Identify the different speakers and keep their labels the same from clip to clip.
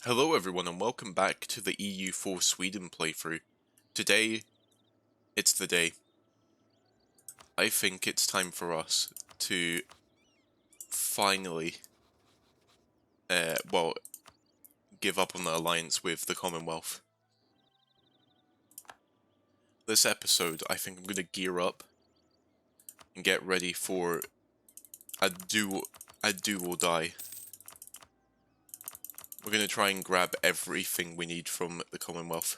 Speaker 1: Hello everyone and welcome back to the EU4 Sweden playthrough. Today, it's the day. I think it's time for us to finally, give up on the alliance with the Commonwealth. This episode, I think I'm going to gear up and get ready for a do or die. We're going to try and grab everything we need from the Commonwealth.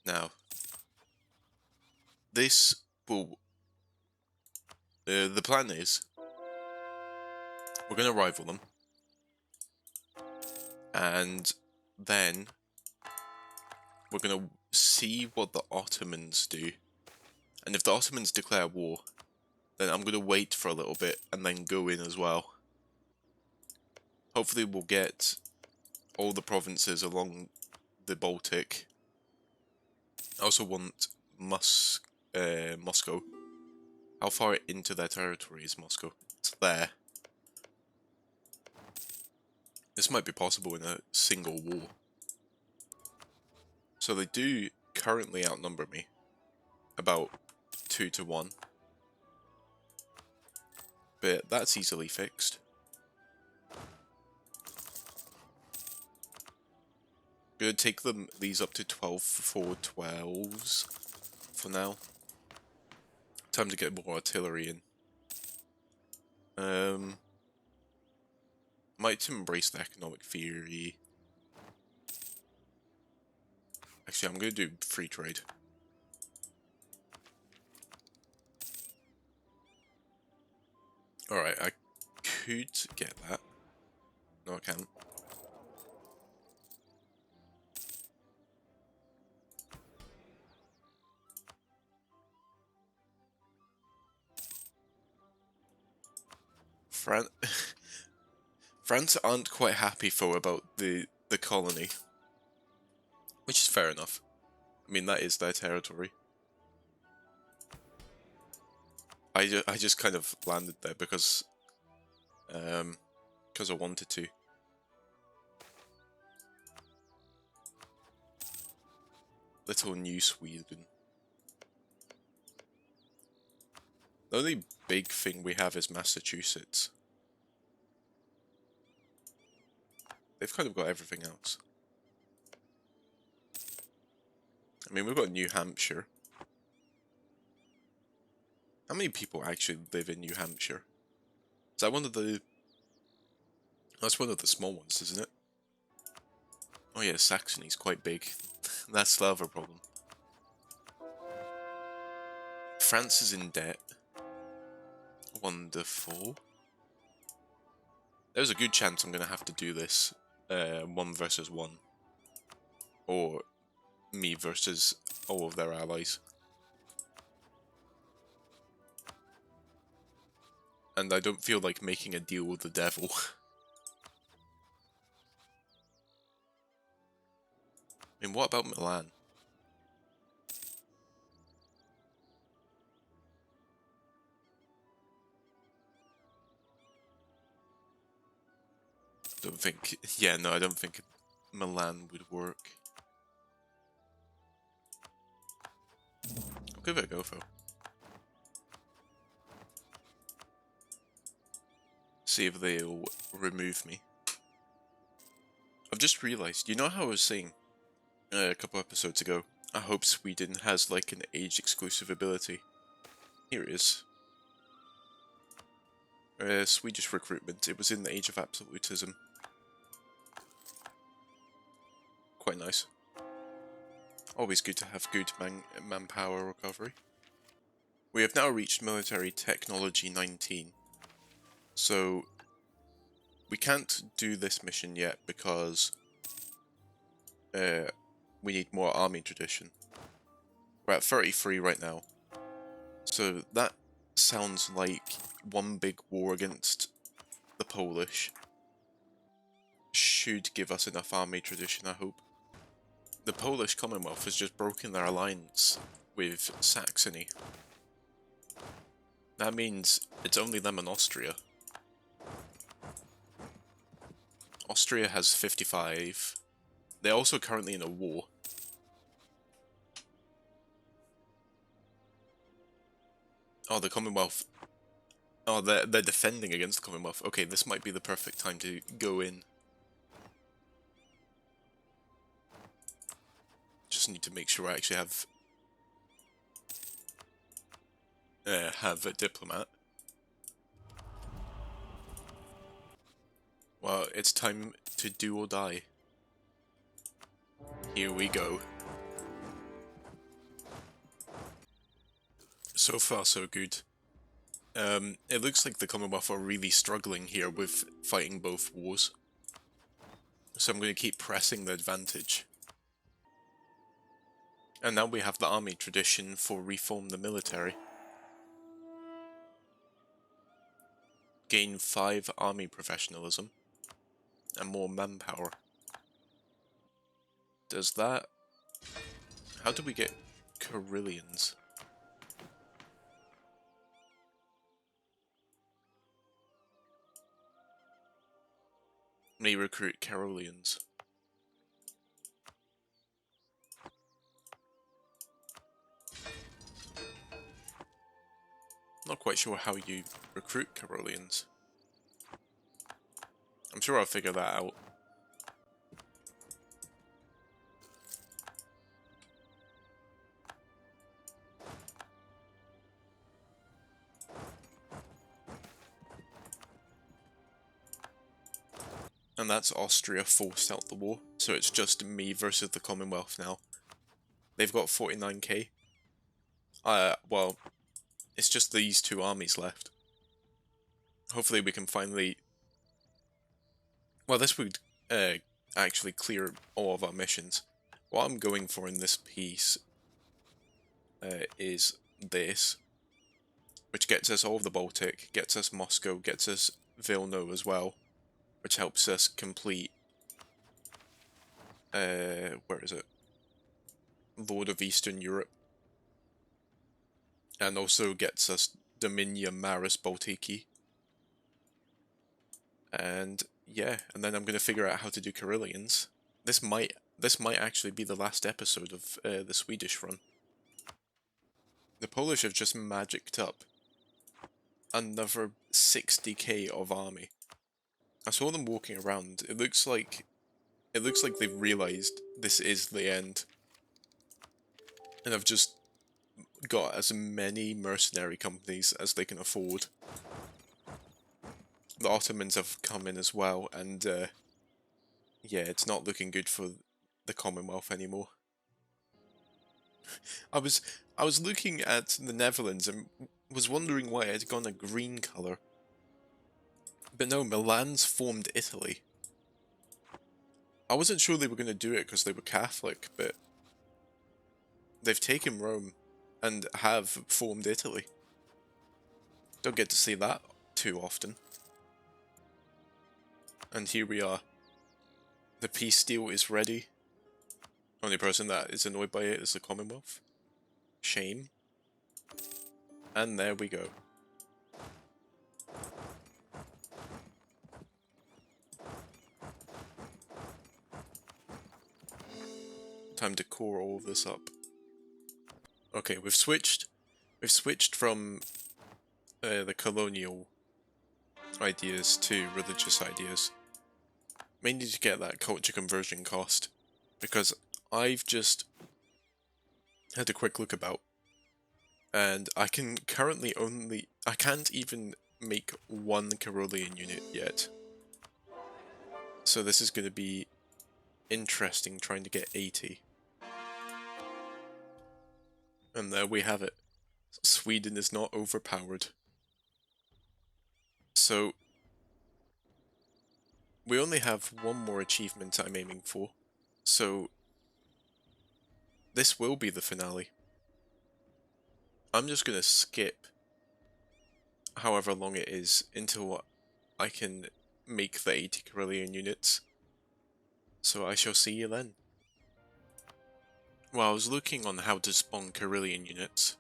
Speaker 1: Now, this will... the plan is, we're going to rival them, and then we're going to see what the Ottomans do. And if the Ottomans declare war, then I'm going to wait for a little bit and then go in as well. Hopefully we'll get all the provinces along the Baltic. I also want Moscow. How far into their territory is Moscow? It's there. This might be possible in a single war. So they do currently outnumber me. About 2 to 1. But that's easily fixed. Gonna take these up to 12 for 12s for now. Time to get more artillery in. Might embrace the economic theory. Actually, I'm gonna do free trade. Alright, I could get that. No, I can't. France aren't quite happy about the colony. Which is fair enough. I mean, that is their territory. I just kind of landed there because I wanted to. Little New Sweden. The only big thing we have is Massachusetts. They've kind of got everything else. I mean, we've got New Hampshire. How many people actually live in New Hampshire? Is that one of the... That's one of the small ones, isn't it? Oh yeah, Saxony's quite big. That's the other problem. France is in debt. Wonderful. There's a good chance I'm going to have to do this 1 versus 1. Or me versus all of their allies. And I don't feel like making a deal with the devil. I mean, what about Milan? Don't think... Yeah, no, I don't think Milan would work. I'll give it a go, though. See if they'll remove me. I've just realised, you know how I was saying a couple episodes ago, I hope Sweden has like an age exclusive ability. Here it is. Swedish recruitment. It was in the Age of Absolutism. Quite nice. Always good to have good manpower recovery. We have now reached military technology 19. So we can't do this mission yet because we need more army tradition. We're at 33 right now. So that sounds like one big war against the Polish. Should give us enough army tradition, I hope. The Polish Commonwealth has just broken their alliance with Saxony. That means it's only them and Austria. Austria has 55. They're also currently in a war. Oh, the Commonwealth. Oh, they're defending against the Commonwealth. Okay, this might be the perfect time to go in. Just need to make sure I actually have a diplomat. Well, it's time to do or die. Here we go. So far, so good. It looks like the Commonwealth are really struggling here with fighting both wars. So I'm going to keep pressing the advantage. And now we have the army tradition for reform the military. Gain 5 army professionalism and more manpower. Does that... How do we get Carillions? May recruit Carillions. Not quite sure how you recruit Carillions. I'm sure I'll figure that out. And that's Austria forced out the war, so it's just me versus the Commonwealth now. They've got 49k. Well, it's just these 2 armies left. Hopefully we can finally... Well, this would actually clear all of our missions. What I'm going for in this piece is this, which gets us all of the Baltic, gets us Moscow, gets us Vilna as well, which helps us complete... where is it? Lord of Eastern Europe. And also gets us Dominia Maris Baltiki. And yeah, and then I'm going to figure out how to do Carillions. This might actually be the last episode of the Swedish run. The Polish have just magicked up another 60k of army. I saw them walking around. It looks like they've realized this is the end. And I've just got as many mercenary companies as they can afford. The Ottomans have come in as well, and yeah, it's not looking good for the Commonwealth anymore. I was looking at the Netherlands and was wondering why it had gone a green colour. But no, Milan's formed Italy. I wasn't sure they were going to do it because they were Catholic, but they've taken Rome and have formed Italy. Don't get to see that too often. And here we are. The peace deal is ready. Only person that is annoyed by it is the Commonwealth. Shame. And there we go. Time to core all of this up. Okay, we've switched from the colonial ideas to religious ideas. Mainly to get that culture conversion cost, because I've just had a quick look about, and I can currently I can't even make 1 Carolean unit yet. So this is going to be interesting trying to get 80. And there we have it. Sweden is not overpowered. So we only have 1 more achievement I'm aiming for. So this will be the finale. I'm just going to skip however long it is until I can make the 80 Carolean units. So I shall see you then. Well, I was looking on how to spawn Carolean units,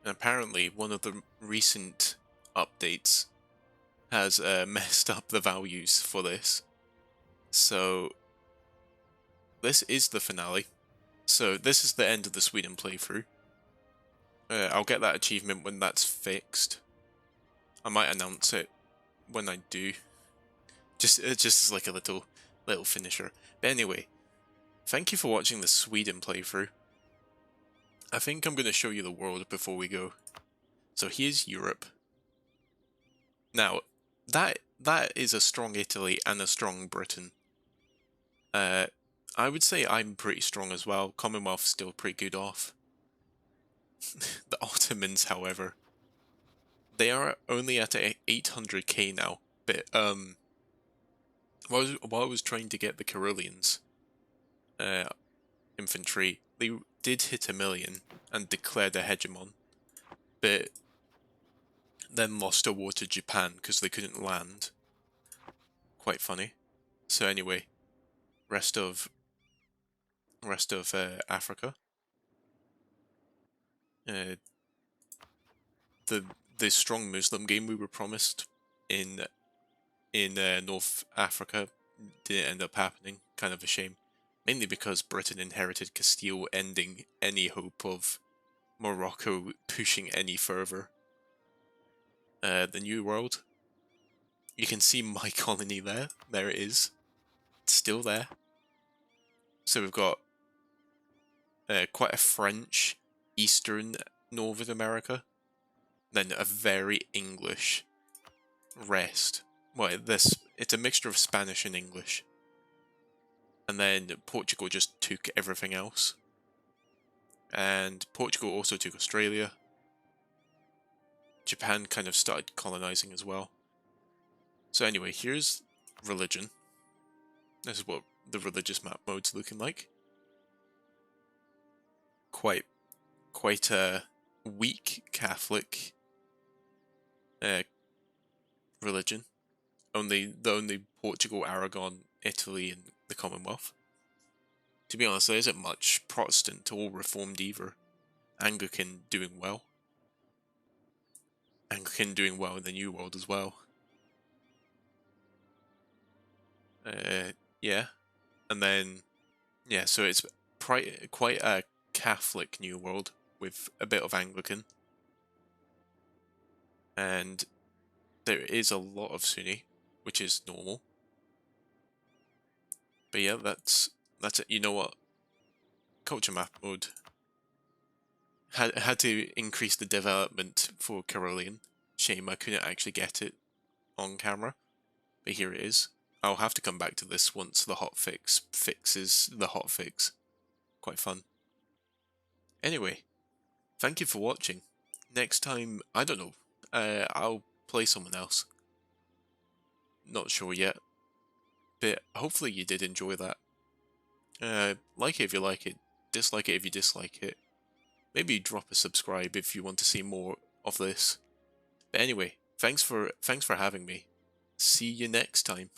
Speaker 1: And apparently, one of the recent updates has messed up the values for this. So, this is the finale. So, this is the end of the Sweden playthrough. I'll get that achievement when that's fixed. I might announce it when I do. Just as like a little finisher. But anyway, thank you for watching the Sweden playthrough. I think I'm going to show you the world before we go. So here's Europe. Now, that is a strong Italy and a strong Britain. I would say I'm pretty strong as well. Commonwealth's still pretty good off. The Ottomans, however, they are only at 800k now. But while I was trying to get the Carolingians infantry, they did hit 1 million and declared a hegemon, but then lost a war to Japan because they couldn't land. Quite funny. So anyway, rest of Africa. The strong Muslim game we were promised in North Africa didn't end up happening. Kind of a shame. Mainly because Britain inherited Castile, ending any hope of Morocco pushing any further. The New World. You can see my colony there. There it is. It's still there. So we've got quite a French, Eastern, Northern America. Then a very English rest. Well, it's a mixture of Spanish and English. And then Portugal just took everything else. And Portugal also took Australia. Japan kind of started colonizing as well. So anyway, here's religion. This is what the religious map mode's looking like. Quite a weak Catholic religion. The only Portugal, Aragon, Italy, and the Commonwealth. To be honest, there isn't much Protestant or Reformed either. Anglican doing well. Anglican doing well in the New World as well. Yeah. And then, yeah, so it's quite a Catholic New World with a bit of Anglican. And there is a lot of Sunni, which is normal. But yeah, that's it. You know what? Culture map mode. Had to increase the development for Carolean. Shame I couldn't actually get it on camera. But here it is. I'll have to come back to this once the hotfix fixes the hotfix. Quite fun. Anyway, thank you for watching. Next time, I don't know. I'll play someone else. Not sure yet. But hopefully you did enjoy that. Like it if you like it. Dislike it if you dislike it. Maybe drop a subscribe if you want to see more of this. But anyway, thanks for having me. See you next time.